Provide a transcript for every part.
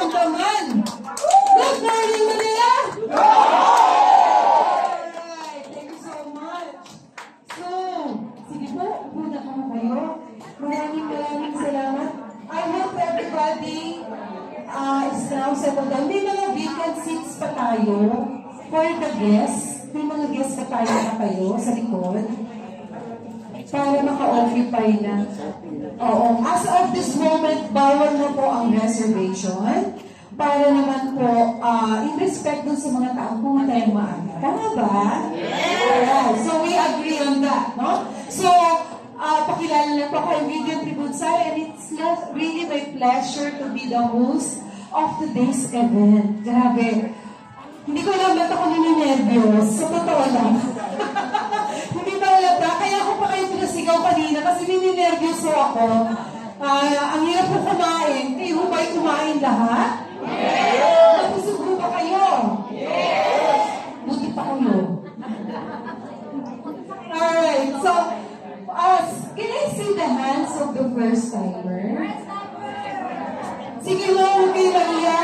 naman. Good morning, Manila! Alright, thank you so much. So, sige po, muna ka kayo. Maraming salamat. I hope everybody is now settled down. May mga vacant seats pa tayo for the guests. May mga guests pa tayo na kayo sa likod. Para maka-occupy na. Oo. As of this moment, bawal na po ang reservation. Para naman po, in respect dun sa mga taong pumunta yung maaga. Tama ba? Yes! Alright. So, we agree on that, no? So, pakilala na po ako, Vivian Tributsay, and it's really my pleasure to be the host of today's event. Grabe. Hindi ko alam ba't ako nininervyos. Sa totoo lang. Hindi ba alata? Kaya ako pa kayo pinasigaw kanina kasi nininervyos ko ako. Ang hirap ko kumain. Kayo ba'y kumain lahat? Yes! Napusugo ba kayo? Yes! Buti pa kayo. Alright, so, can I see the hands of the first timer? Sige mo, huwag kayo mahiya.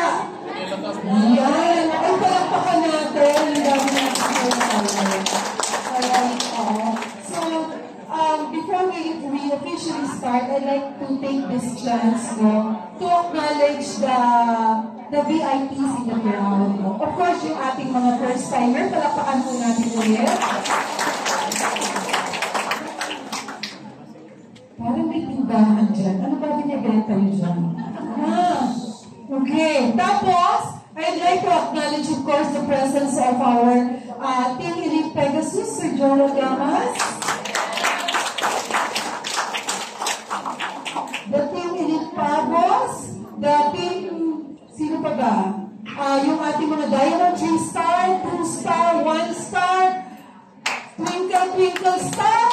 Yan. Ay, palakpakan natin. Ang dami na first timer. Alright, so, before we officially start, I'd like to take this chance to acknowledge the VIPs in the crowd. Of course, yung ating mga first timer, palakpakan po natin ulit. Parang may tindahan dyan. Ano ba binibenta nyo dyan? Okay. Tapos, I'd like to acknowledge, of course, the presence of our Team Elite Pegasus, Sir Joel Llamas. The Team Elite Pagos. The Team, sino pa ba? Yung ating mga Diamond 3-star, 2-star, 1-star, Twinkle, Twinkle Star.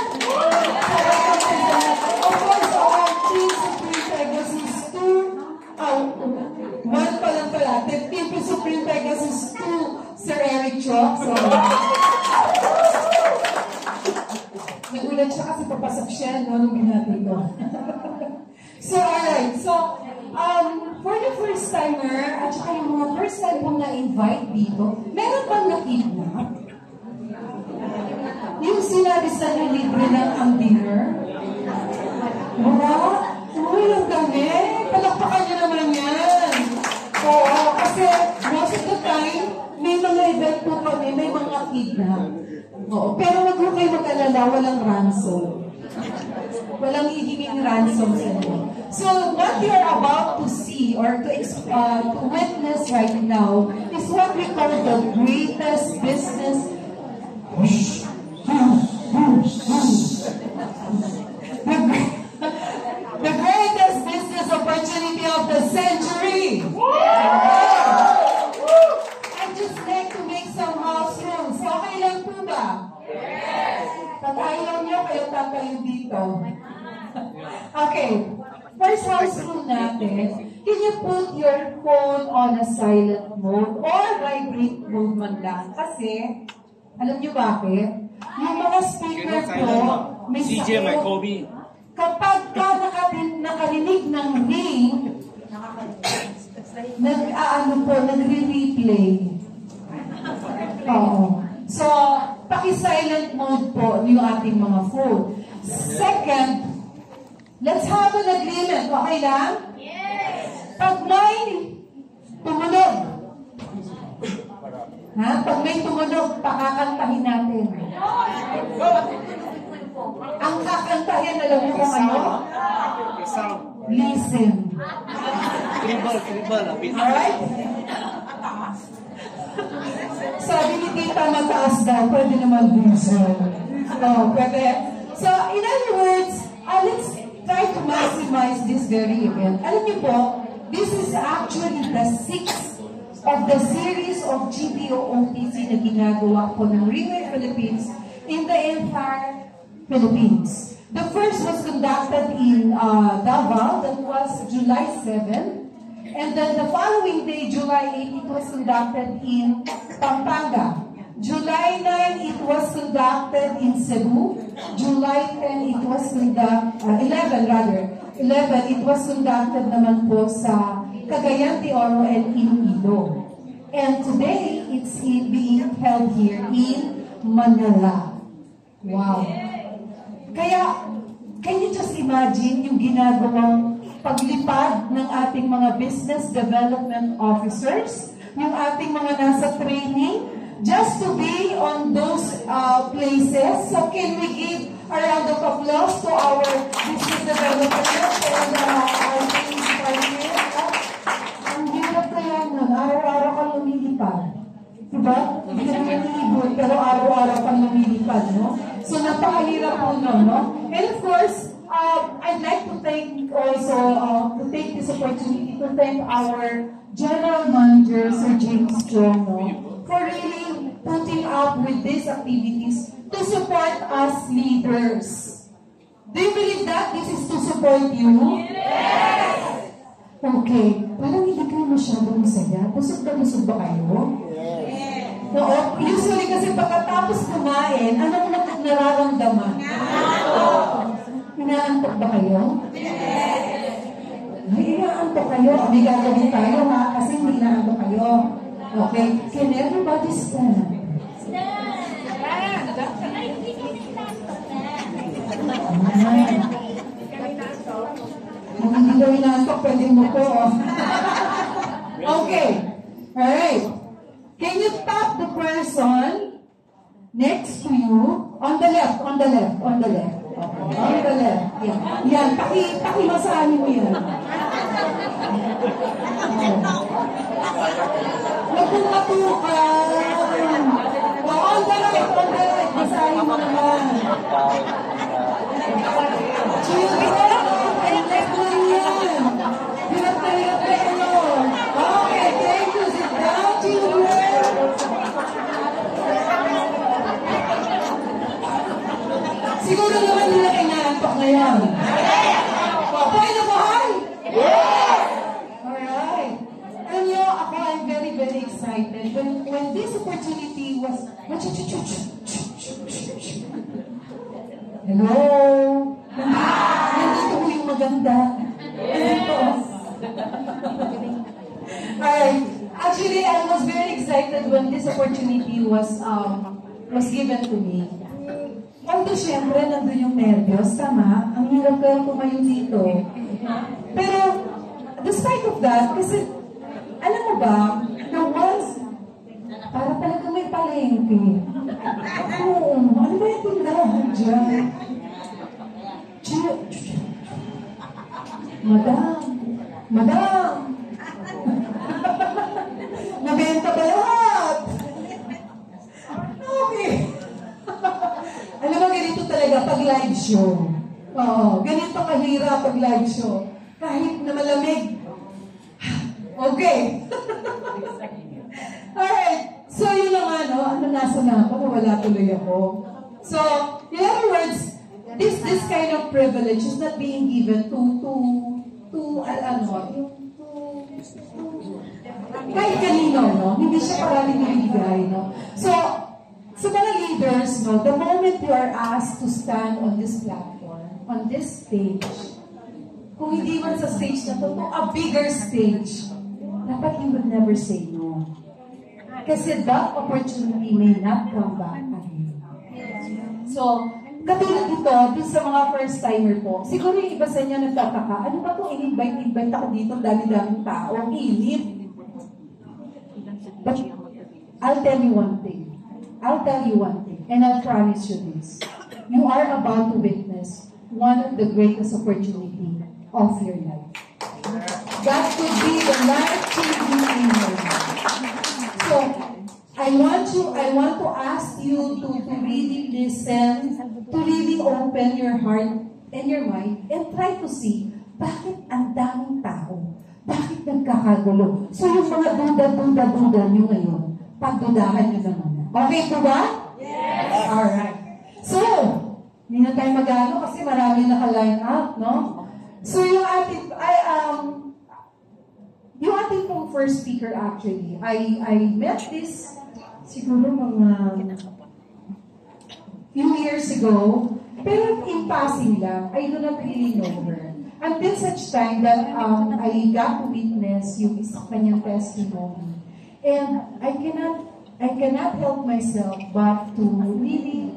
Of course, our Team Supreme Pegasus 2. One pa lang pala. Team Supreme Pegasus 2, Sir Eric Chok. So, nagulat siya kasi papasok siya, no? Nung binati ko. So, alright. So, for the first timer, at saka yung mga first time pong na-invite dito, meron bang na-kidnap? Yung sinabi sa inyo, libre lang ang dinner? Wala? Uy, ang dami. Palakpakan niyo naman yan. Oo, kasi most of the time, may mga event po kami, may mga kidnap. Oo, pero wag mo kayo mag-alala, walang ransom. Walang hihinging ransom sa inyo. So, what you're about to see or to witness right now is what we call the greatest business. The greatest business opportunity of the century. I'd just like to make some house rules. Okay lang po ba? Yes. Pag ayaw niyo, kayo tatayo dito. Okay. First house rule natin, can you put your phone on a silent mode or vibrate mode man lang? Kasi, alam niyo bakit? Yung mga speaker po, may sakit. Kapag ka nakarinig ng ring, nagre-replay. Oo. So, paki-silent mode po yung ating mga phone. Second, let's have an agreement. Okay lang? Yes! Pag may tumunog, pag may tumunog, pakakantahin natin. Ang kakantahin, alam mo kung ano? Listen. Tribal. Alright? Sabi ni Tita, mataas daw. Pwede naman listen. Pwede. So, in other words, let's try to maximize this very event. Alam niyo po, this is actually the 6th of the series of GPO-OTC na ginagawa po ng Ringway Philippines in the entire Philippines. The first was conducted in Davao, that was July 7. And then the following day, July 8, it was conducted in Pampanga. July 9, it was conducted in Cebu. July 10, it was conducted, 11, it was conducted naman po sa Cagayan de Oro and Iloilo. And today, it's being held here in Manila. Wow. Kaya, can you just imagine yung ginagawang paglipad ng ating mga business development officers, yung ating mga nasa training, just to be on those places? So can we give a round of applause to our business development and our training department? Ang hirap kaya nun, araw-araw kang lumilipad. Diba? Hindi ka naman nilibot, pero araw-araw kang lumilipad, no? So napakahirap po nun, no? And of course, I'd like to thank also, to take this opportunity to thank our General Manager, Sir James Jono, for really putting up with these activities to support us leaders. Do you believe that this is to support you? Yes! Okay. Parang hindi kayo masyadong masaya. Busog ba kayo? Yes! Oo. Usually kasi pagkatapos kumain, anong nararamdaman? Inaantok ba kayo? Yes! Ay, inaantok kayo. May gagawin tayo ha, kasi hindi inaantok kayo. Okay? Can everybody stand? Kung hindi daw inaantok, pwede mo po. Okay. Alright. Can you tap the person next to you? On the left, on the left, on the left. Okay. On the left. Yan. Yan. Pakimasahin mo yan. Nagpumatukan. On the right, on the right. Masahin mo naman. Children, and left lang yan. Hirap na ano. Okay, thank you. Sit down, children. Siguro naman nila inaantok ngayon. Okay na buhay? Yes! Alright. Alam niyo, ako, I'm very, very excited. When this opportunity was... Hello? Nandito ko yung maganda. Nandito. Alright. Actually, I was very excited when this opportunity was given to me. Although, syempre, nandun yung nervyos, tama? Ang hirap kaya tumayo dito. Pero, despite of that, kasi, alam mo ba, there was, para talaga may palengke. Oo, ano ba yung tindahan dyan? Madam! Nabenta ba lahat? Okay. Alam mo, ganito talaga pag live show. Oo, ganito kahirap pag live show. Kahit na malamig. Okay. Alright. So, yun naman, no? Ano nasa na ako? Nawala tuloy ako. So, in other words, this kind of privilege is not being given to kahit kanino, no? Hindi siya parating nabibigay, no? So, sa mga leaders, no, the moment you are asked to stand on this platform, on this stage, kung hindi man sa stage na to, a bigger stage, dapat you would never say no. Kasi that opportunity may not come back again. So, katulad dito, dun sa mga first-timer po, siguro yung iba sa inyo nagtataka, ano ba itong in-invite ako dito, dami-daming tao, ang init. But, I'll tell you one thing, and I'll promise you this. You are about to witness one of the greatest opportunities of your life. That could be the life-changing moment. So, I want to ask you to really listen, to really open your heart and your mind, and try to see, bakit ang daming tao? Bakit nagkakagulo? So, yung mga duda nyo ngayon, pagdudahan nyo naman. Okay po ba? Yes! Alright. So, hindi na tayo mag-ano kasi marami naka-line up, no? So, yung ating pong first speaker actually, I met this siguro mga few years ago, pero in passing lang, I do not really know her. Until such time that I got to meet witness yung kanyang testimony. And I cannot help myself but to really,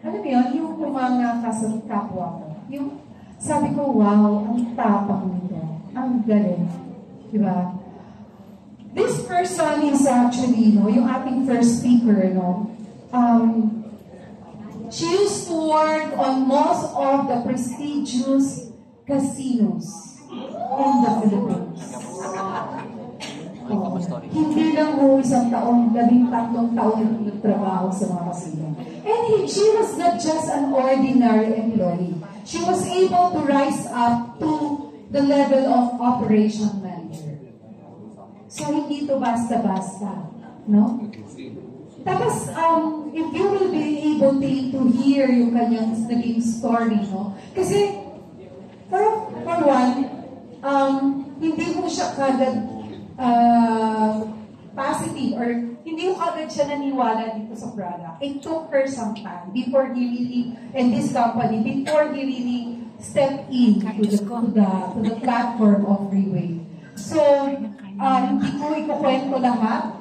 alam mo yun, yung kumanga ka sa kapwa ko. Yung sabi ko, wow, ang tapang nito. Ang galing. Diba? This person is actually, yung ating first speaker, she used to work on most of the prestigious casinos in the Philippines. Hindi lang isang taon, 13 taon nagtrabaho sa mga kasino. And she was not just an ordinary employee. She was able to rise up to the level of operation manager. So, hindi ito basta-basta. No? Tapos, if you will be able to hear yung kanyang naging story, no? Kasi, for one, hindi mo siya kagad positive or hindi mo kagad siya naniwala dito sa product. It took her some time before he really, and this company, before he really stepped in to the platform of Freeway. So, hindi ko ikukwento lahat.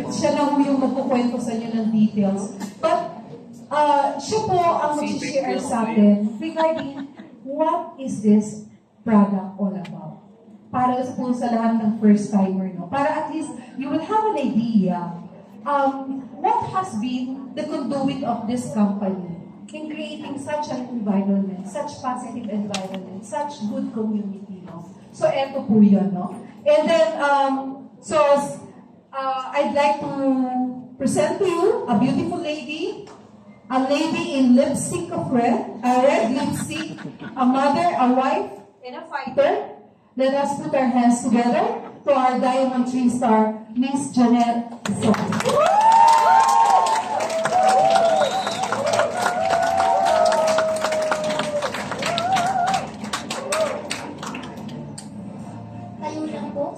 Siya lang yung magkukwento sa inyo ng details. But, siya po ang mag-share sa atin regarding what is this product all about. Para po sa lahat ng first-timer, no? Para at least you will have an idea what has been the conduit of this company in creating such an environment, such positive environment, such good community, no? So, eto po yun, no? And then, I'd like to present to you a beautiful lady, a lady in lipstick of red, a red lipstick, a mother, a wife, and a fighter. Let us put our hands together to our Diamond 3-star, Miss Jeanette Soke.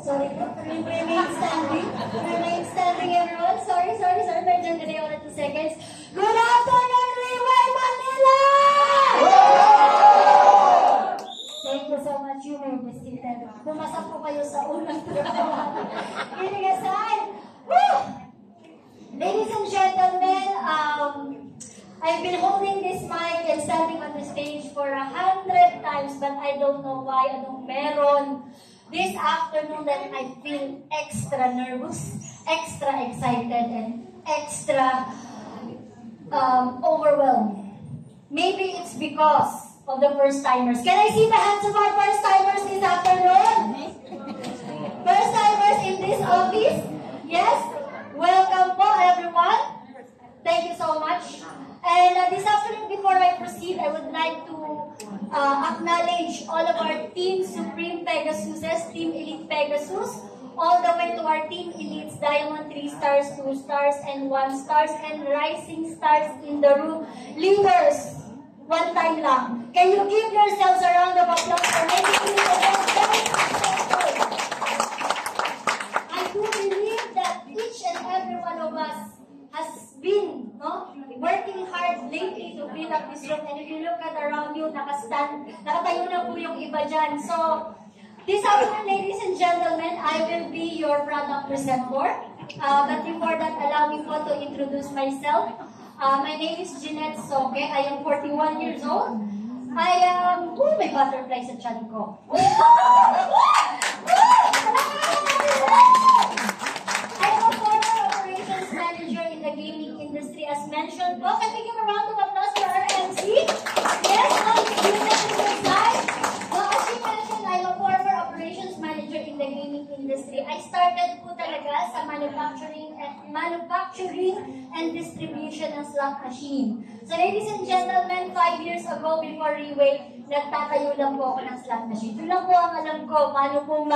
Sorry po. Remain standing. Remain standing, everyone. Sorry. Medyo delay ulit 2 seconds. Good afternoon, Freeway Manila! Thank you so much. You may be seated. Pumasok po kayo sa unang trabaho. Kidding aside. Woo! Ladies and gentlemen, I've been holding this mic and standing on the stage for 100 times, but I don't know why. Anong meron this afternoon that I feel extra nervous, extra excited, and extra overwhelmed. Maybe it's because of the first-timers. Can I see the hands of our first-timers this afternoon? First-timers in this office? Yes? Welcome po, everyone. Thank you so much. And this afternoon, before I proceed, I would like to acknowledge all of our Team Supreme Pegasuses, Team Elite Pegasus, all the way to our Team Elites, Diamond 3 stars, 2 stars, and 1 stars, and rising stars in the room. Leaders, one time lang. Can you give yourselves a round of applause for making this event very successful? I do believe that each and every one of us has been working hard lately to build up this room. And if you look at around you, nakatayo na po yung iba dyan. So, this afternoon, ladies and gentlemen, I will be your product presenter. But before that, allow me po to introduce myself. My name is Jeanette Soke. I am 41 years old. I am, may butterfly sa tiyan ko. Gaming industry, as mentioned po. Can we give a round of applause for our MC? Yes, as she mentioned, I'm a former operations manager in the gaming industry. I started po talaga sa manufacturing and distribution ng slot machine. So ladies and gentlemen, 5 years ago before Freeway, nagtatayo lang po ako ng slot machine. Doon lang po ang alam ko paano po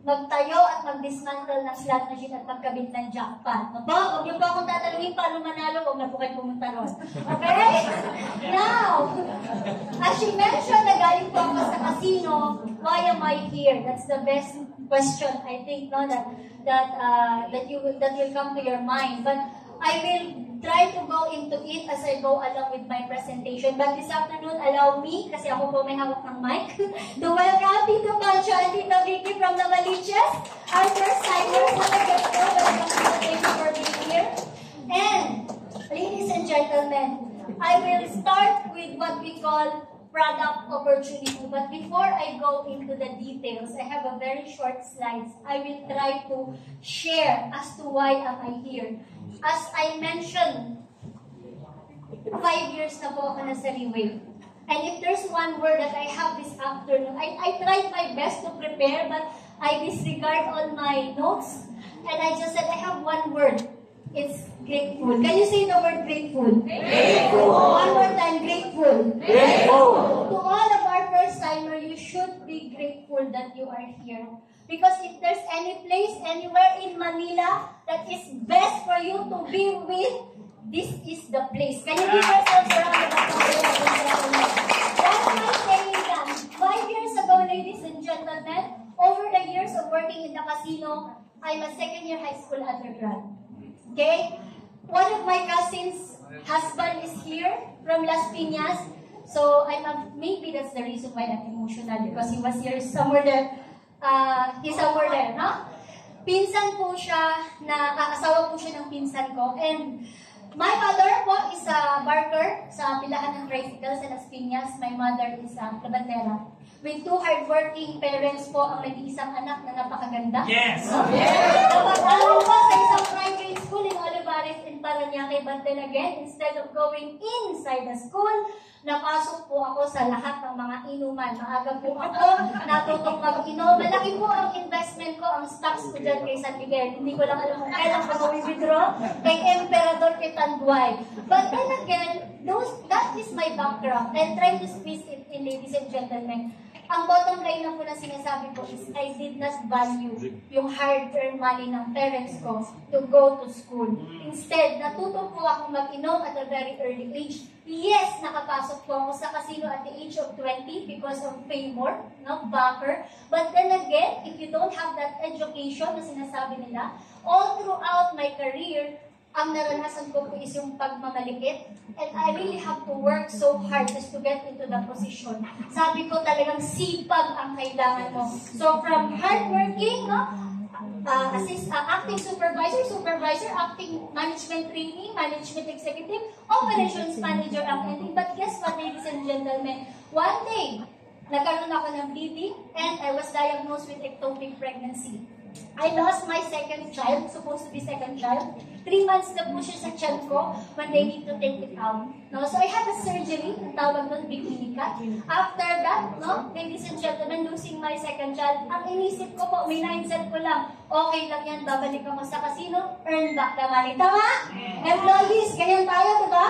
magtayo at mag-dismantle ng slot machine at magkabit ng jackpot. Huwag niyo po akong tatanungin paano manalo, huwag na po kayo pumunta ron. Okay? Now, as she mentioned, nagaling po ako sa casino, why am I here? That's the best question, I think, no, that will come to your mind. But I will try to go into it as I go along with my presentation. But this afternoon, allow me, kasi ako po may hawak ng mic, to welcome Tito Pancho and Tito Vicky from Novaliches, our first timers. Welcome, thank you for being here. And, ladies and gentlemen, I will start with what we call product opportunity. But before I go into the details, I have a very short slides. I will try to share as to why am I here. As I mentioned, 5 years na po ako nasa Liway. And if there's one word that I have this afternoon, I tried my best to prepare, but I disregard all my notes. And I just said, I have one word. It's grateful. Can you say the word grateful? Grateful. One more time, grateful. Grateful. To all of our first-timers, you should be grateful that you are here. Because if there's any place, anywhere in Manila, that is best for you to be with, this is the place. Can you give yourselves a round of applause? That's why saying that. 5 years ago, ladies and gentlemen, over the years of working in the casino, I'm a second-year high school undergrad. Okay? One of my cousins' husband is here from Las Piñas. So maybe that's the reason why I'm emotional, because he was here somewhere there. He's somewhere there, no? Pinsan po siya, asawa po siya ng pinsan ko. And my mother po is a barker sa pilahan ng tricycle sa Las Piñas. My mother is a labandera. With 2 hardworking parents po ang nag-iisang anak na napakaganda. Yes! Napag-aral po sa isang private school in Olivares in Parañaque. But then again, instead of going inside the school, napasok po ako sa lahat ng mga inuman. Maaga po ako, natutong mag-inom. Malaki po ang investment ko, ang stocks ko dyan kay San Miguel. Hindi ko lang alam kung kailan ko mag-withdraw kay Emperador Kitanduay. But then again, that is my background. And trying to squeeze it in, ladies and gentlemen. Ang bottom line na po na sinasabi ko is I did not value yung hard-earned money ng parents ko to go to school. Instead, natuto po ako mag-inom at a very early age. Yes, nakapasok po ako sa casino at the age of 20 because of favor, no, backer. But then again, if you don't have that education na sinasabi nila, all throughout my career, ang naranasan ko po is yung pagmamalikit. And I really have to work so hard just to get into the position. Sabi ko talagang sipag ang kailangan mo. So from hardworking, no, acting supervisor, acting management trainee, management executive, operations manager ang ending. But guess what, ladies and gentlemen? One day, nagkaroon ako ng BB and I was diagnosed with ectopic pregnancy. I lost my second child, supposed to be second child. 3 months na po siya sa tiyan ko when they need to take it out. No? So I had a surgery, ang tawag doon, bikini cut. After that, no, ladies and gentlemen, losing my second child, ang inisip ko po, may mindset ko lang, okay lang yan, babalik ako sa casino, earn back the money. Tama? Employees, ganyan tayo, diba?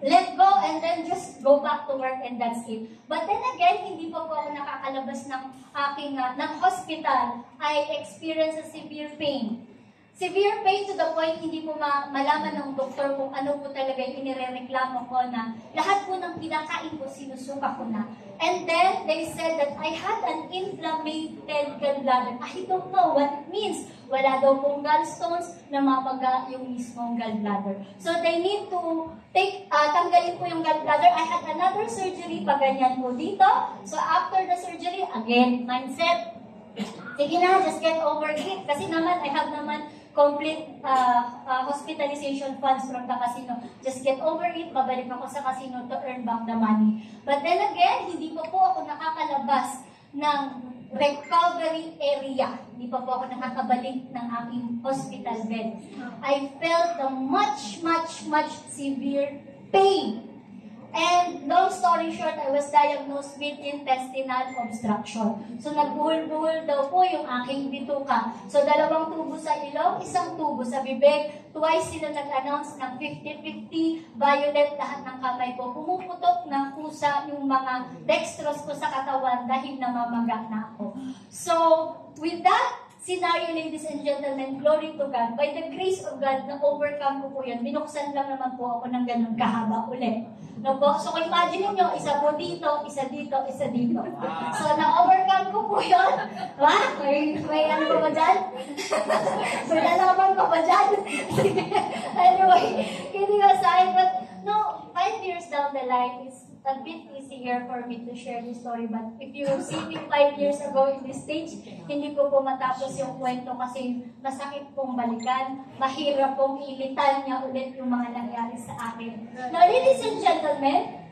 Let go and then just go back to work and that's it. But then again, hindi po ako nakakalabas ng aking ng hospital. I experienced a severe pain. Severe pain to the point hindi po malaman ng doktor kung ano po talaga yung inirereklamo ko na lahat po ng pinakain ko, sinusuka ko na. And then, they said that I had an inflamed gallbladder. I don't know what it means. Wala daw pong gallstones na mapaga yung mismong gallbladder. So, they need to tanggalin po yung gallbladder. I had another surgery, paganyan po dito. So, after the surgery, again, mindset. Sige na, just get over it. Kasi naman, I have naman complete hospitalization funds from the casino. Just get over it, babalik ako sa casino to earn back the money. But then again, hindi pa po ako nakakalabas ng recovery area. Hindi pa po ako nakakabalik ng aking hospital bed. I felt the much severe pain. And long story short, I was diagnosed with intestinal obstruction. So nagbuhol-buhol daw po yung aking bituka. So 2 tubo sa ilong, 1 tubo sa bibig. Twice sila nag-announce ng 50-50, violet lahat ng kamay ko. Pumuputok ng kusa yung mga dextrose ko sa katawan dahil namamaga na ako. So with that scenario, ladies and gentlemen, glory to God. By the grace of God, na-overcome ko po yun. Binuksan lang naman po ako ng ganun kahaba ulit. No po? So, kung imagine nyo, isa po dito, isa dito, isa dito. So, na-overcome ko po yun. Ha? May ano pa ba dyan? May nalaman pa ba dyan? Anyway, kidding aside, but no, 5 years down the line, it's a bit easier for me to share this story. But if you see me 5 years ago in this stage, hindi ko po matapos yung kwento kasi masakit pong balikan, mahirap pong ilitan niya ulit yung mga nangyari sa akin. Now, ladies and gentlemen,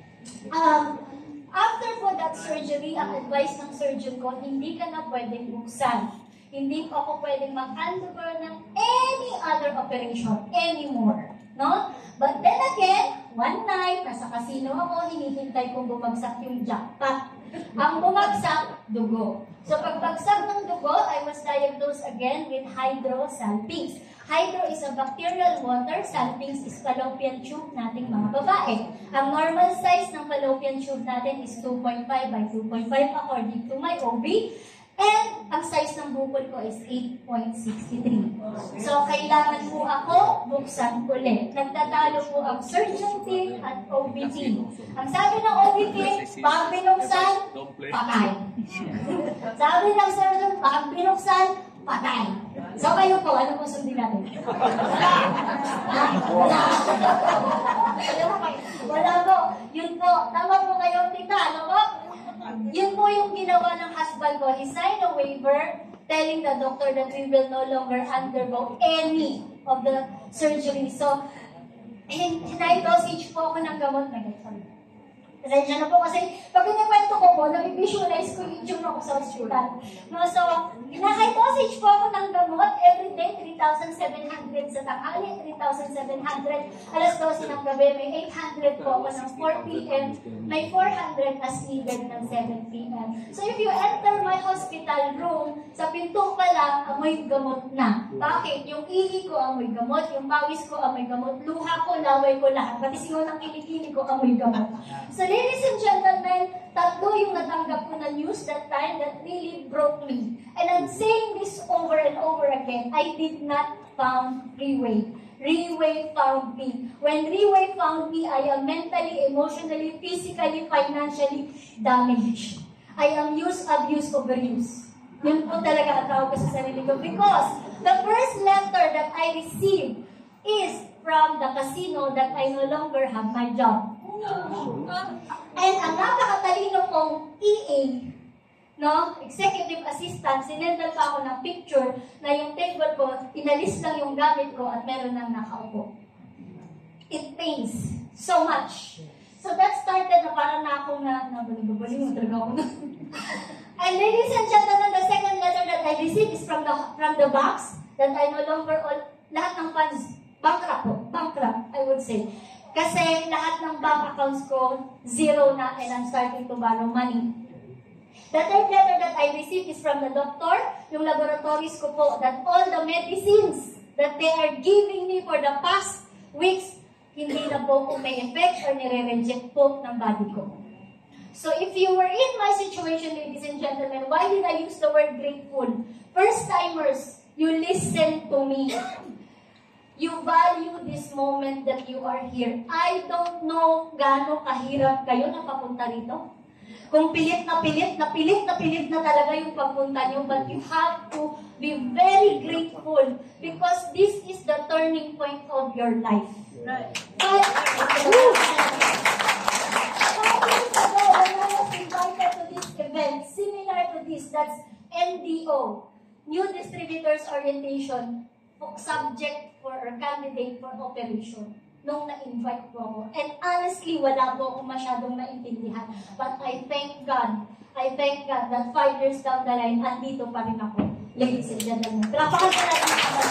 after po that surgery, ang advice ng surgeon ko, hindi ka na pwedeng buksan. Hindi po ako pwedeng mag-undergo ng any other operation anymore. No? But then again, one night, nasa casino ako, hinihintay kong bumagsak yung jackpot. Ang bumagsak, dugo. So pagbagsak ng dugo, I was diagnosed again with hydrosalpinx. Hydro is a bacterial water, salpinx is fallopian tube nating mga babae. Ang normal size ng fallopian tube natin is 2.5 by 2.5 according to my OB. And ang size ng bukol ko is 8.63. So, kailangan po ako buksan ulit. Nagtatalo po ang surgeon team at OB team. Ang sabi ng OB team, pag binuksan, patay. Sabi ng surgeon, pag binuksan, patay. So, kayo po, ano po sundin natin? Wala po. Yun po. Tama po kayo, tita. Ano po? Yun po yung ginawa ng husband ko. He signed a waiver telling the doctor that we will no longer undergo any of the surgery. So, high-dosage po ako ng gamot. Pasensya na po kasi pag pinakwento ko po, nabivisualize ko yung itsura ko sa hospital. No, so, high-dosage po ako ng gamot every day, 3,700 sa tanghali, 3,700. Alas 12 ng gabi, may 800 po ako ng 4 p.m. May 400 as needed ng 7 p.m. So if you enter my hospital room, sa pinto pa lang, amoy gamot na. Bakit? Yung ihi ko, amoy gamot. Yung pawis ko, amoy gamot. Luha ko, laway ko lahat. Pati singo ng kilikili ko, amoy gamot. So ladies and gentlemen, tatlo yung natanggap ko na news that time that really broke me. And I'm saying this over and over again. I did not found Reway. Reway found me. When Reway found me, I am mentally, emotionally, physically, financially damaged. I am use, abuse, overuse. Yun po talaga ang tawag ko sa sarili ko. Because the first letter that I received is from the casino that I no longer have my job. And ang napakatalino kong EA, no, executive assistant, sinendal pa ako ng picture na yung table ko, inalis lang yung gamit ko at meron nang nakaupo. It pains so much. So that started na parang na akong nabalik-balik mo talaga ako na. And ladies and gentlemen, the second letter that I received is from the banks that I no longer, lahat ng funds, bankrupt po, bankrupt, I would say. Kasi lahat ng bank accounts ko, zero na and I'm starting to borrow money. The third letter that I received is from the doctor, yung laboratories ko po, that all the medicines that they are giving me for the past weeks, hindi na po may effect or nire-reject po ng body ko. So if you were in my situation, ladies and gentlemen, why did I use the word grateful? First-timers, you listen to me. You value this moment that you are here. I don't know gaano kahirap kayo na papunta rito. Kung pilit na talaga yung pagpunta nyo, but you have to be very grateful because this is the turning point of your life. Right. But, 5 years ago, when I was invited to this event, similar to this, that's NDO, New Distributors Orientation, subject for or candidate for operation. Nung na-invite po ako. And honestly, wala po akong masyadong naintindihan. But I thank God that 5 years down the line, andito pa rin ako. Ladies and gentlemen. Trapakan ko natin sa mga.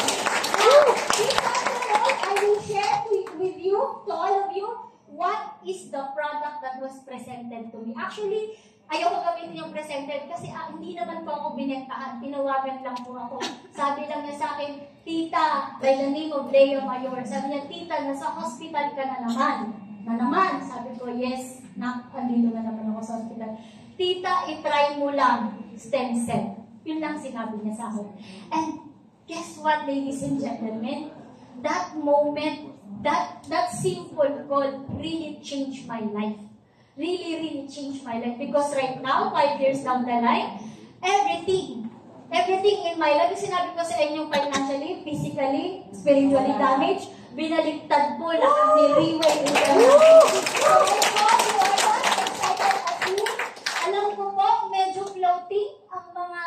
This afternoon, I will share with you, to all of you, what is the product that was presented to me. Actually, ayoko gamitin yung presented kasi hindi naman po ako binentahan. Tinawagan lang po ako. Sabi lang niya sa akin, Tita, by the name of Lea Mayor, sabi niya, Tita, nasa hospital ka na naman. Na naman. Sabi ko, yes, andito na naman ako sa hospital. Tita, itry mo lang stem cell. Yun lang sinabi niya sa akin. And guess what, ladies and gentlemen? That moment, that simple call really changed my life. Really changed my life. Because right now, 5 years down the line, everything in my life, yung sinabi ko sa inyo financially, physically, spiritually damaged, binaliktad po lahat ni Riway. So, I know you are not excited as me. Alam ko po, medyo floating ang mga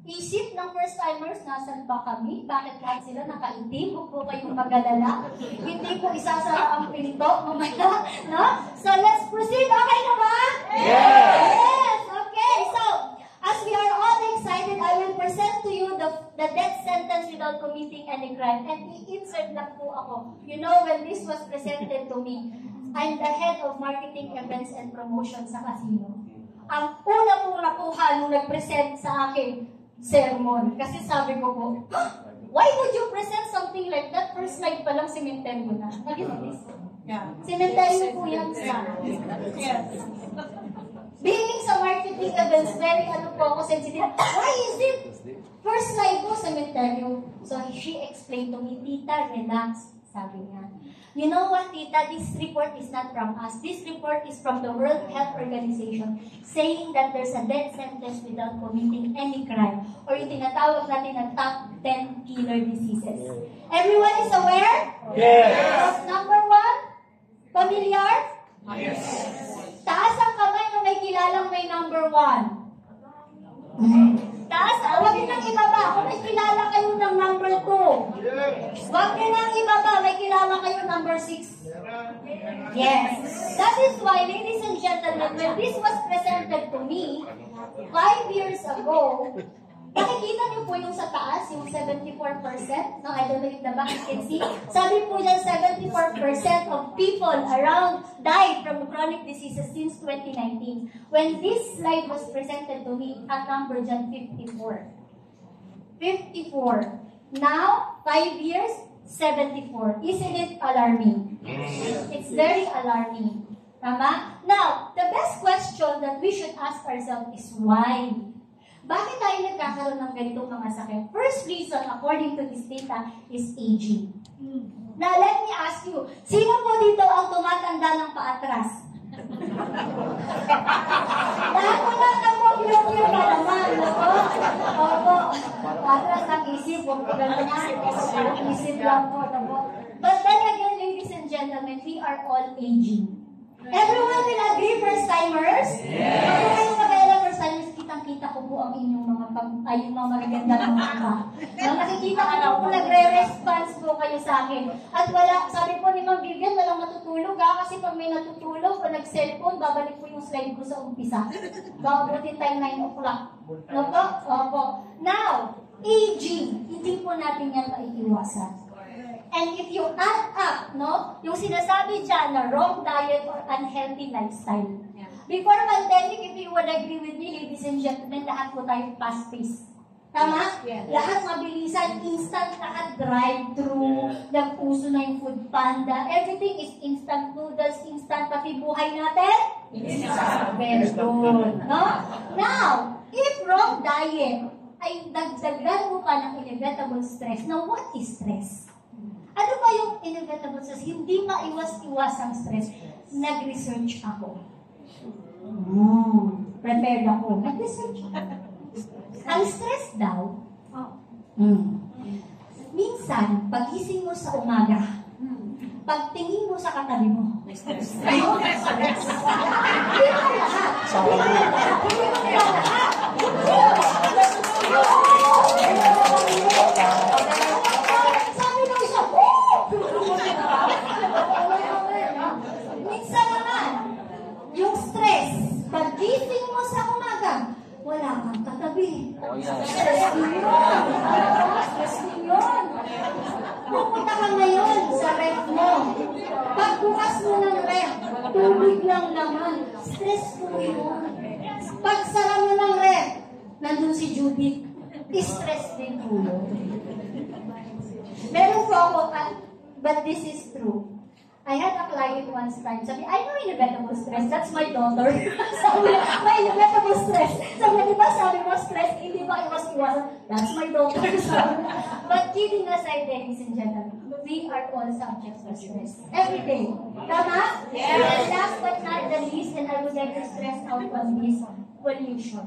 isip ng first-timers. Nasaan ba kami? Bakit lahat sila nakaitim? Huwag po kayong mag-alala. Hindi po isasara ang pinto mamaya. No? So, let's proceed. Okay na ba? Yes! Okay, so, as we are all excited, I will present to you the death sentence without committing any crime. And i-insert lang po ako. You know, when this was presented to me, I'm the head of marketing events and promotion sa casino. Ang una pong nakuha nung nag-present sa akin, sermon. Kasi sabi ko po, why would you present something like that? First slide pa lang, cementerio na. Nag-inis. Yeah. Cementerio po yan sa... Yes. Being sa marketing events, very po ako sensitive. Why is it? First slide po, cementerio. So she explained to me, Tita, relax. Sabi niya. You know what, Tita? This report is not from us. This report is from the World Health Organization saying that there's a death sentence without committing any crime, or yung tinatawag natin na top 10 killer diseases. Everyone is aware? Yes. Number 1? Familiar? Yes. Taas ang kamay na may kilalang may number 1. Taas, huwag nyo nang ibaba. Kung may kilala kayo ng number 2. Huwag nyo nang ibaba. May kilala kayo number 6. Yes. That is why, ladies and gentlemen, when this was presented to me 5 years ago, nakikita niyo po yung sa taas, yung 74%. No, I don't know if the back you can see. Sabi po dyan, 74% of people around died from chronic diseases since 2019. When this slide was presented to me, ang number dyan, 54. 54. Now, 5 years, 74. Isn't it alarming? It's very alarming. Tama? Now, the best question that we should ask ourselves is why? Bakit tayo nagkakaroon ng ganitong mga sakit? First reason, according to this data, is aging. Now, let me ask you, sino po dito ang tumatanda ng paatras? Lahat po lang na po, yung pa naman. Opo, paatras ang isip, huwag po ganun na. Isip lang po. But then again, ladies and gentlemen, we are all aging. Everyone will agree, first-timers? Yes! Kung kayo mag-aala, first-timers, kitang-kita ko po ang inyong mga yung mga magaganda ng mukha. Nakikita ko po kung nagre-response po kayo sa akin. At wala, sabi po ni Ma'am Vivian, walang matutulog ha, kasi pag may natutulog o nag-cellphone, babalik po yung slide ko sa umpisa. Bababutin tayo 9 o'clock. No po? Opo. Now, aging, hindi po natin yan maiiwasan. And if you add up, no, yung sinasabi dyan na wrong diet or unhealthy lifestyle. Before pandemic, if you would agree with me, ladies and gentlemen, lahat po tayo fast-paced. Tama? Yes. Lahat mabilisan, instant, lahat drive-thru, nag-uso na yung food panda. Everything is instant noodles, instant, pati buhay natin? Instant. Very good. No? Now, if wrong diet ay dagdagan mo pa ng inevitable stress, now what is stress? Ano ba yung inevitable stress? Hindi maiwas-iwas ang stress. Nag-research ako. Prepared ako. Nag-research ako. Ang stress daw, minsan, pagising mo sa umaga, pagtingin mo sa katabi mo, stress. Hindi mo lahat. Minsan naman, yung stress, pagising mo sa umaga, wala kang katabi. Stress din yun. Stress din yun. Pupunta ka ngayon sa ref mo. Pagbukas mo ng ref, tubig lang naman. Stress po yun. Pagsara mo ng ref, nandun si Judith. Stress din po yun. Meron po ako, but this is true. I had a client once time, sabi, I know inevitable stress, that's my daughter. Sabi, may inevitable stress. Sabi, di ba, sabi mo, stress, hindi ba iwas-iwasan? That's my daughter. But kidding aside, ladies and gentlemen, we are all subjects to stress. Every day. Tama? Yes. And last but not the least, and I would like to stress out on this, pollution.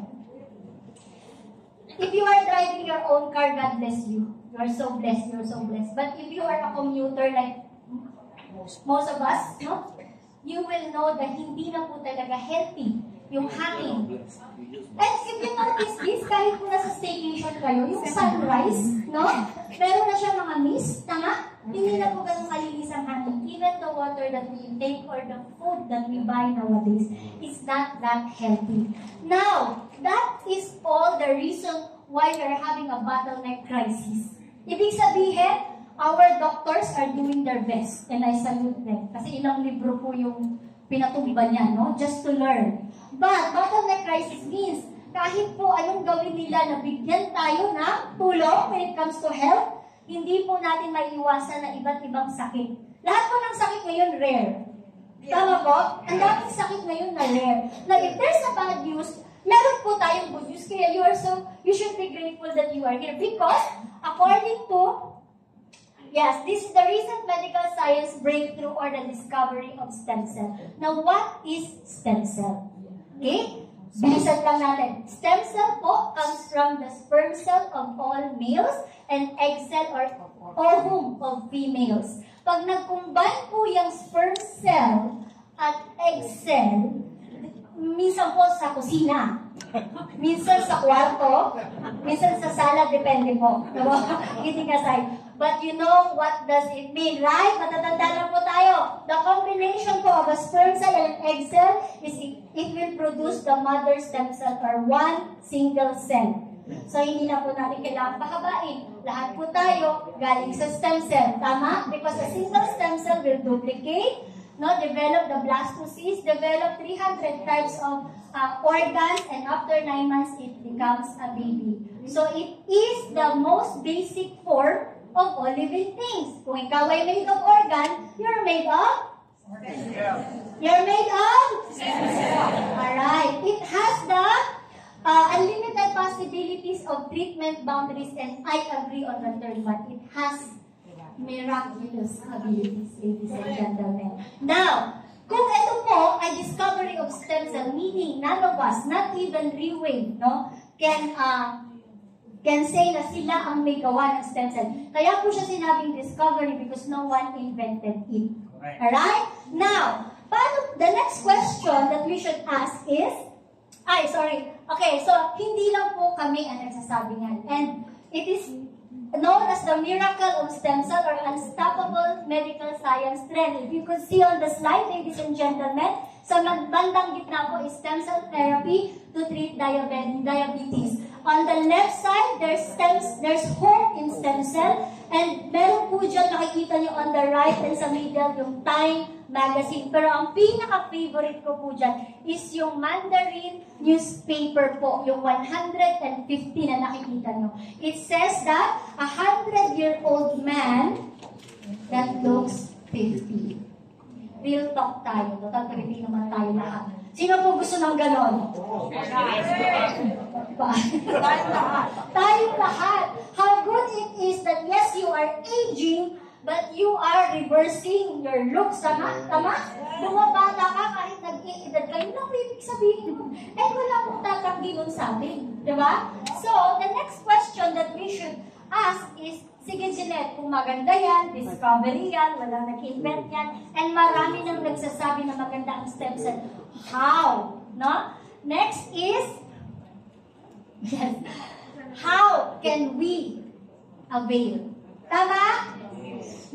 If you are driving your own car, God bless you. You are so blessed, you're so blessed. But if you are a commuter like most of us, no? You will know that hindi na po talaga healthy yung hangin. And if you notice this, kahit po nasa staycation kayo, yung sunrise, no? Meron na siya mga mist, tama? Hindi na po ganun kalinis ang hangin. Even the water that we intake or the food that we buy nowadays is not that healthy. Now, that is all the reason why we are having a bottleneck crisis. Ibig sabihin, our doctors are doing their best, and I salute them. Kasi ilang libro po yung pinatumba niya, no? Just to learn. But, bottleneck crisis means, kahit po anong gawin nila na bigyan tayo ng tulong when it comes to health, hindi po natin maiiwasan na iba't ibang sakit. Lahat po ng sakit ngayon rare. Tama po? Ang daming sakit ngayon na rare. Now, if there's a bad news, meron po tayong good news. Kaya you should be grateful that you are here. Because, according to yes, this is the recent medical science breakthrough or the discovery of stem cell. Now, what is stem cell? Okay? Bilisan lang natin. Stem cell po comes from the sperm cell of all males and egg cell or ovum of females. Pag nag-combine po yung sperm cell at egg cell, minsan po sa kusina, minsan sa kwarto, minsan sa sala, depende po. Kidding aside. But you know what does it mean, right? Matatanda na po tayo. The combination po of a sperm cell and an egg cell is it will produce the mother stem cell or one single cell. So, hindi na po natin kailangan pahabain. Lahat po tayo galing sa stem cell. Tama? Because a single stem cell will duplicate, no, develop the blastocyst, develop 300 types of organs, and after 9 months, it becomes a baby. So, it is the most basic form of all living things. Kung ikaw ay made of organ, you're made of? You're made of? Alright. It has the unlimited possibilities of treatment boundaries, and I agree on the third one. It has miraculous abilities, ladies and gentlemen. Now, kung ito po ay discovery of stem cell, meaning none of us, not even Reway, no, can say na sila ang may gawa ng stem cell. Kaya po siya sinabing discovery because no one invented it. Alright? Now, the next question that we should ask is, okay, so hindi lang po kami ang nagsasabi niyan. And it is known as the miracle of stem cell or unstoppable medical science trend. If you could see on the slide, ladies and gentlemen, sa bandang gitna po is stem cell therapy to treat diabetes. On the left side, there's hope in stem cell. And meron po dyan, nakikita nyo on the right and sa middle, yung Time magazine. Pero ang pinaka-favorite ko po dyan is yung Mandarin newspaper po, yung 150 na nakikita nyo. It says that 100-year-old man that looks 50. Real talk tayo. Total, hindi naman tayo lahat. Sino po gusto ng ganon? Tayong lahat. How good it is that yes, you are aging, but you are reversing your looks. Tama? Bumabata ka kahit nag-iedad kayo. Ano ang ibig sabihin mo? Eh, wala pong tatanggi nun sa atin. Diba? So, the next question that we should ask is, sige Jeanette, kung maganda yan, discovery yan, walang nag-invent yan, and marami nang nagsasabi na maganda ang stem cell. How? No? Next is, yes, how can we avail? Tama?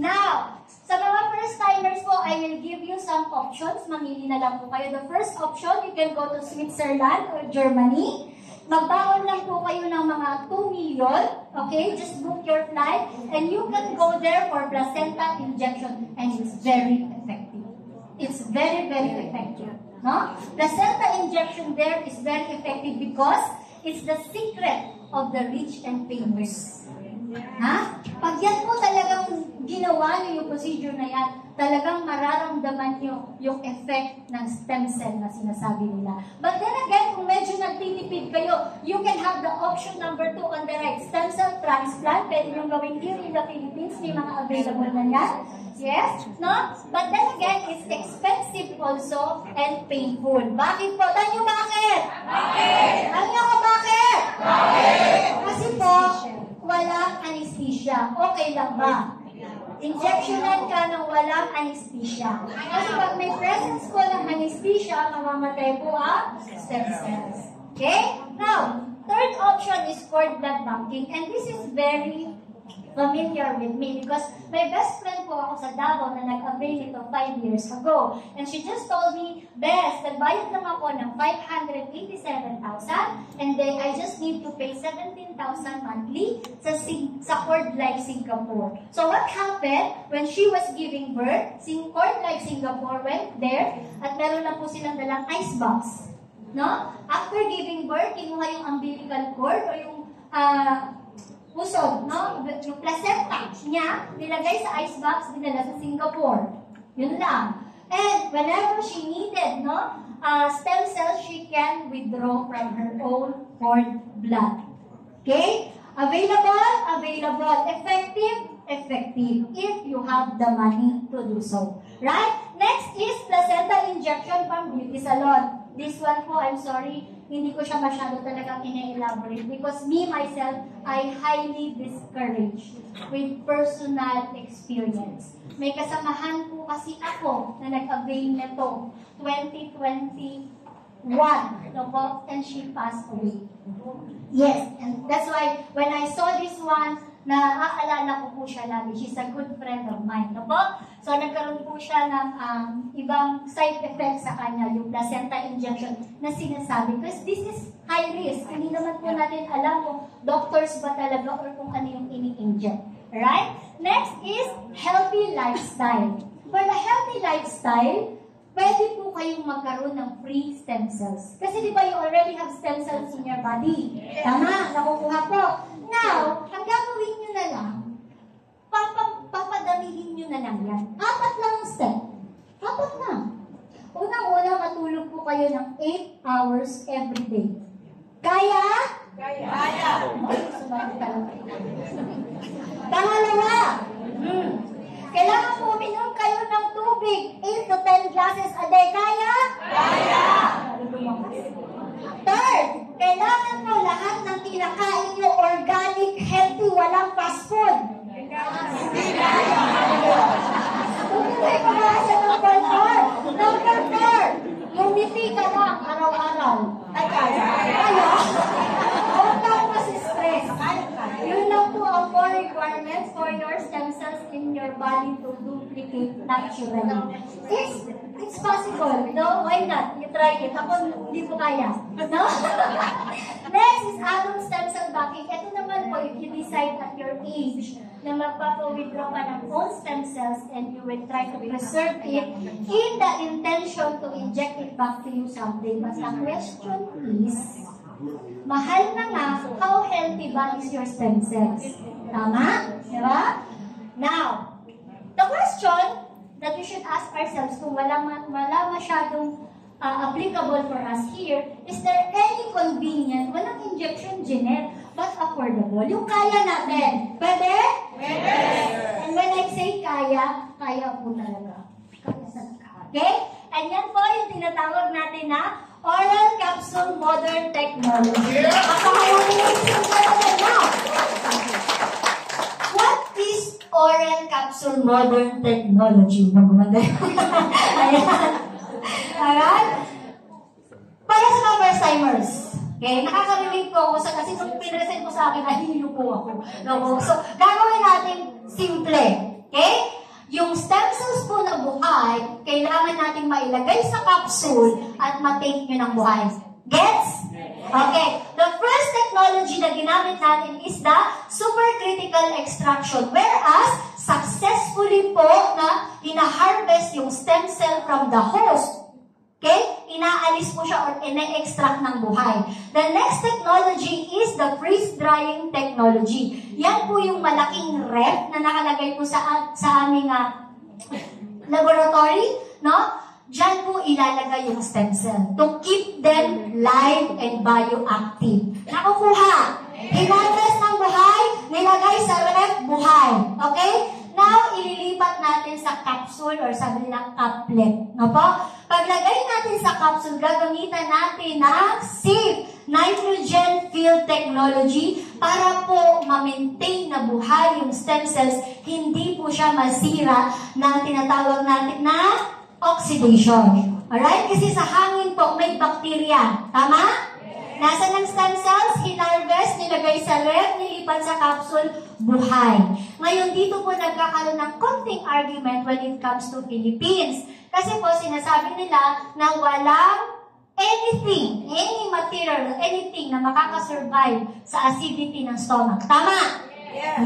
Now, sa mga first-timers po, I will give you some options. Mamili na lang po kayo. The first option, you can go to Switzerland or Germany. Magbaon lang po kayo ng mga 2 million, okay? Just book your flight, and you can go there for placenta injection, and it's very effective. It's very, very effective. No? Placenta injection there is very effective because it's the secret of the rich and famous. Ha? Pag yan po talagang ginawa niyo yung procedure na yan, talagang mararamdaman niyo yung effect ng stem cell na sinasabi nila. But then again, kung medyo nagtitipid kayo, you can have the option number 2 on the right. Stem cell transplant, pwede nyo gawin here in the Philippines, may mga available na yan. Yes? No? But then again, it's expensive also and painful. Bakit po? Tanyo bakit? Bakit? Tanyo ko bakit? Bakit? Kasi po, walang anesthesia. Okay lang ba? Injectionan ka ng walang anesthesia. Kasi pag may presence po ng anesthesia, mamamatay po ang stem cells. Okay? Now, third option is cord blood banking. And this is very familiar with me because my best friend po ako sa Davao na nag-avail ito 5 years ago. And she just told me, Bes, nagbayad lang ako ng 587,000 and then I just need to pay 17,000 monthly sa Cord Life Singapore. So what happened when she was giving birth? Cord Life Singapore went there at meron na po silang dalang ice box. No? After giving birth, kinuha yung umbilical cord o yung pusod, no? Yung placenta niya, nilagay sa ice box, dinala sa Singapore. Yun lang. And whenever she needed, no, stem cells, she can withdraw from her own cord blood. Okay? Available? Available. Effective? Effective. If you have the money to do so. Right? Next is placenta injection from beauty salon. This one po, I'm sorry, hindi ko siya masyado talagang ina-elaborate because me, myself, I highly discourage with personal experience. May kasamahan po kasi ako na nag-avail nito 2021, no po, and she passed away. Yes, and that's why when I saw this one, naaalala ko po siya lagi. She's a good friend of mine, no po? So, nagkaroon po siya ng ibang side effects sa kanya, yung placenta injection na sinasabi. Because this is high risk. Hindi naman po natin alam kung doctors ba talaga or kung ano yung ini-inject. Right? Next is healthy lifestyle. For the healthy lifestyle, pwede po kayong magkaroon ng free stem cells. Kasi di ba you already have stem cells in your body? Tama, nakukuha po. Now, ang gagawin nyo na lang, papadamihin nyo na lang yan. 4 lang ang step. 4 lang. Unang-una, matulog po kayo ng 8 hours every day. Kaya? Kaya. Sumagot ka lang. Pangalawa, kailangan po uminom kayo ng tubig. 8 to 10 glasses a day. Kaya? Kaya. Third, kailangan mo lahat ng kinakain nyo organic, healthy, walang fast food. Hindi kaya. Hindi pag-asa ng palpar. Number 4, humiti ka lang araw-araw. Ay, kaya. Kaya? Huwag kang mas-stress. Yun lang po ang 4 requirements for your stem cells in your body to duplicate naturally. It's possible, no? Why not? You try it. Ako, hindi ko kaya. No? Next is adult stem cell banking. Ito naman po, if you decide at your age na magpapa-withdraw ka ng own stem cells and you will try to preserve it in the intention to inject it back to you someday. But the question is, mahal na nga, how healthy ba is your stem cells? Tama? Diba? Now, the question that we should ask ourselves kung wala masyadong applicable for us here, is there any convenient, walang injection Jeanette, but affordable? Yung kaya natin. Pwede? Pwede! And when I say kaya, kaya po talaga. Okay? And yan po yung tinatawag natin na oral capsule modern technology. What is oral capsule modern technology? Ayan. Alright? Para sa mga first-timers, okay, nakaka-relate po ako kasi nung pinresent ko sa akin, nahilo po ako. No? So, gagawin natin simple. Okay? Yung stem cells po na buhay, kailangan natin mailagay sa capsule at matake nyo ng buhay. Gets? Okay. The first technology na ginamit natin is the supercritical extraction. Whereas, successfully po na hina-harvest yung stem cell from the host. Okay? inaalis po siya or ine-extract ng buhay. The next technology is the freeze-drying technology. Yan po yung malaking ref na nakalagay po sa aming laboratory, no? Diyan po ilalagay yung stem cell to keep them live and bioactive. Nakukuha. Hinarvest ng buhay, nilagay sa ref, buhay. Okay? Now, ililipat natin sa capsule or sabi nilang caplet. No po? Paglagay natin sa capsule, gagamitan natin ang safe nitrogen field technology para po ma-maintain na buhay yung stem cells, hindi po siya masira na tinatawag natin na oxidation. Alright? Kasi sa hangin po, may bacteria. Tama? Nasa ng stem cells, hinarvest, nilagay sa ref, nilipat sa capsule, buhay. Ngayon, dito po nagkakaroon ng konting argument when it comes to Philippines. Kasi po, sinasabi nila na walang anything, any material, anything na makakasurvive sa acidity ng stomach. Tama?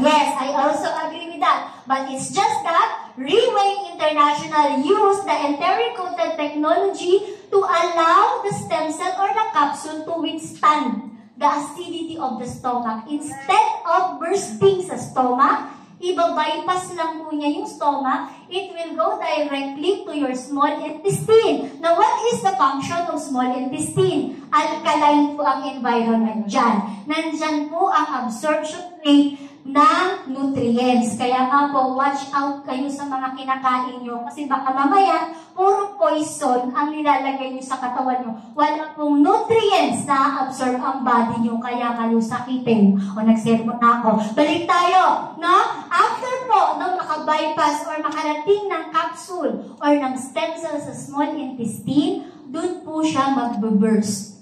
Yes, I also agree with that. But it's just that Reway International used the enteric-coated technology to allow the stem cell or the capsule to withstand the acidity of the stomach. Instead of bursting sa stomach, iba-bypass lang po niya yung stomach, it will go directly to your small intestine. Now, what is the function of small intestine? Alkaline po ang environment dyan. Nandyan po ang absorption rate ng nutrients. Kaya nga po, watch out kayo sa mga kinakain nyo kasi baka mamaya, puro poison ang nilalagay nyo sa katawan nyo. Wala pong nutrients na absorb ang body nyo, kaya kayo sakitin. O nagsermon na ako. Balik tayo, no? After po, no, makabypass or makarating ng capsule or ng stem cell sa small intestine, dun po siya magbe-burst.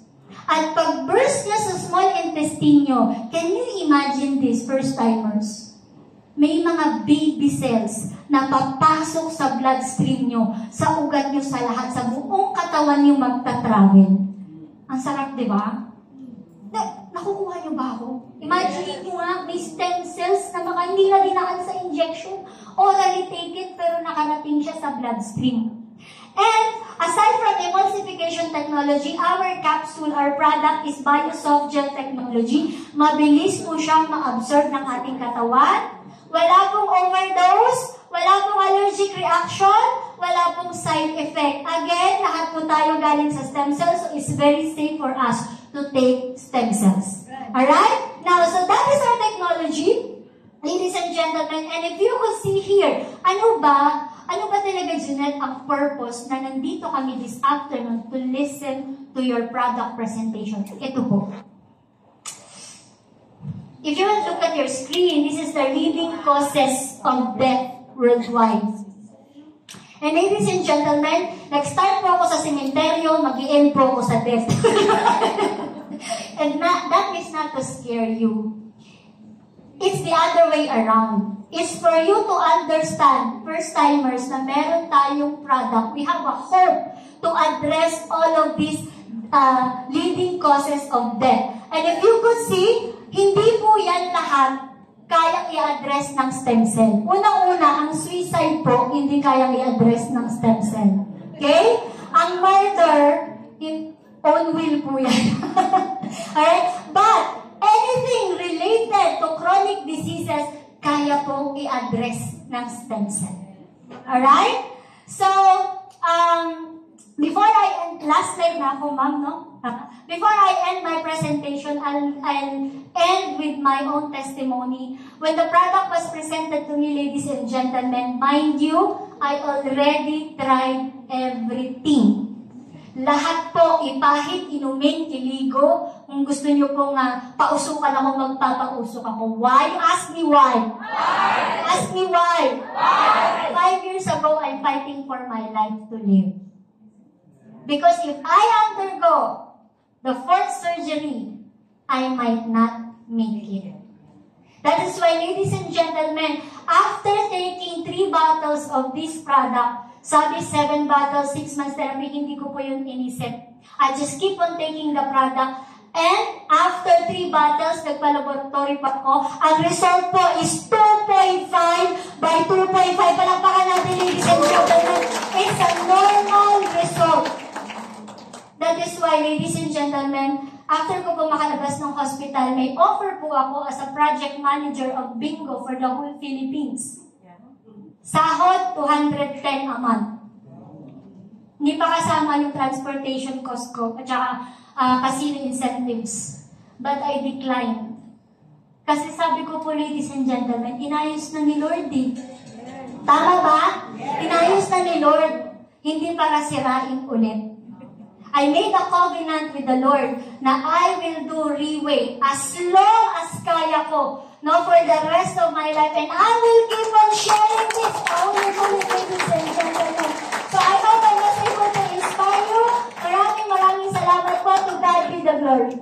At pag-burst niya sa small intestine nyo, can you imagine this, first-timers? May mga baby cells na papasok sa bloodstream nyo, sa ugat nyo, sa lahat, sa buong katawan nyo magta-travel. Ang sarap, di ba? Nakukuha nyo ba ako? Imagine nyo nga, may stem cells na mga hindi na dinaan sa injection, orally taken, pero nakarating siya sa bloodstream. And aside from emulsification technology, our capsule, our product is BioSoft Gel technology. Mabilis po siyang ma-absorb ng ating katawan. Wala pong overdose, wala pong allergic reaction, wala pong side effect. Again, lahat po tayo galing sa stem cells, so it's very safe for us to take stem cells. Alright? Now, so that is our technology, ladies and gentlemen. And if you could see here, ano ba talaga, Jeanette, ang purpose na nandito kami this afternoon to listen to your product presentation? Ito po. If you will look at your screen, this is the leading causes of death worldwide. And ladies and gentlemen, nag-start po ako sa sementeryo, mag-i-end po ako sa death. And that is not to scare you. It's the other way around. It's for you to understand, first-timers, na meron tayong product. We have a hope to address all of these leading causes of death. And if you could see, hindi po yan lahat kayang i-address ng stem cell. Unang-una, ang suicide po, hindi kayang i-address ng stem cell. Okay? Ang murder, in own will po yan. Alright? But, anything related to chronic diseases, kaya pong i-address ng stem cell. Alright? So, before I end, last slide na ako, ma'am, no? Before I end my presentation, I'll end with my own testimony. When the product was presented to me, ladies and gentlemen, mind you, I already tried everything. Lahat po, ipahit, inumin, iligo. Kung gusto nyo pong pausukan ako, magpapausok ako. Why? Ask me why. Why? Ask me why. Why? 5 years ago, I'm fighting for my life to live. Because if I undergo the 4th surgery, I might not make it. That is why, ladies and gentlemen, after taking 3 bottles of this product, sabi 7 bottles, 6 months therapy, hindi ko po yun inisip. I just keep on taking the product. And after 3 bottles, nagpa-laboratory pa ako. Ang result po is 2.5 by 2.5. Palakpakan natin, ladies and gentlemen. It's a normal result. why, ladies and gentlemen, after ko po makalabas ng hospital, may offer po ako as a project manager of bingo for the whole Philippines. Sahod, 210 a month. Hindi pa kasama yung transportation cost ko at saka casino incentives. But I declined. Kasi sabi ko po, ladies and gentlemen, inayos na ni Lord eh. Tama ba? Inayos na ni Lord. Hindi para sirain ulit. I made a covenant with the Lord na I will do Reway as long as kaya ko, no, for the rest of my life. And I will keep on sharing this. I will do it, ladies and gentlemen. So I hope I was able to inspire you. Maraming salamat po. To God be the glory.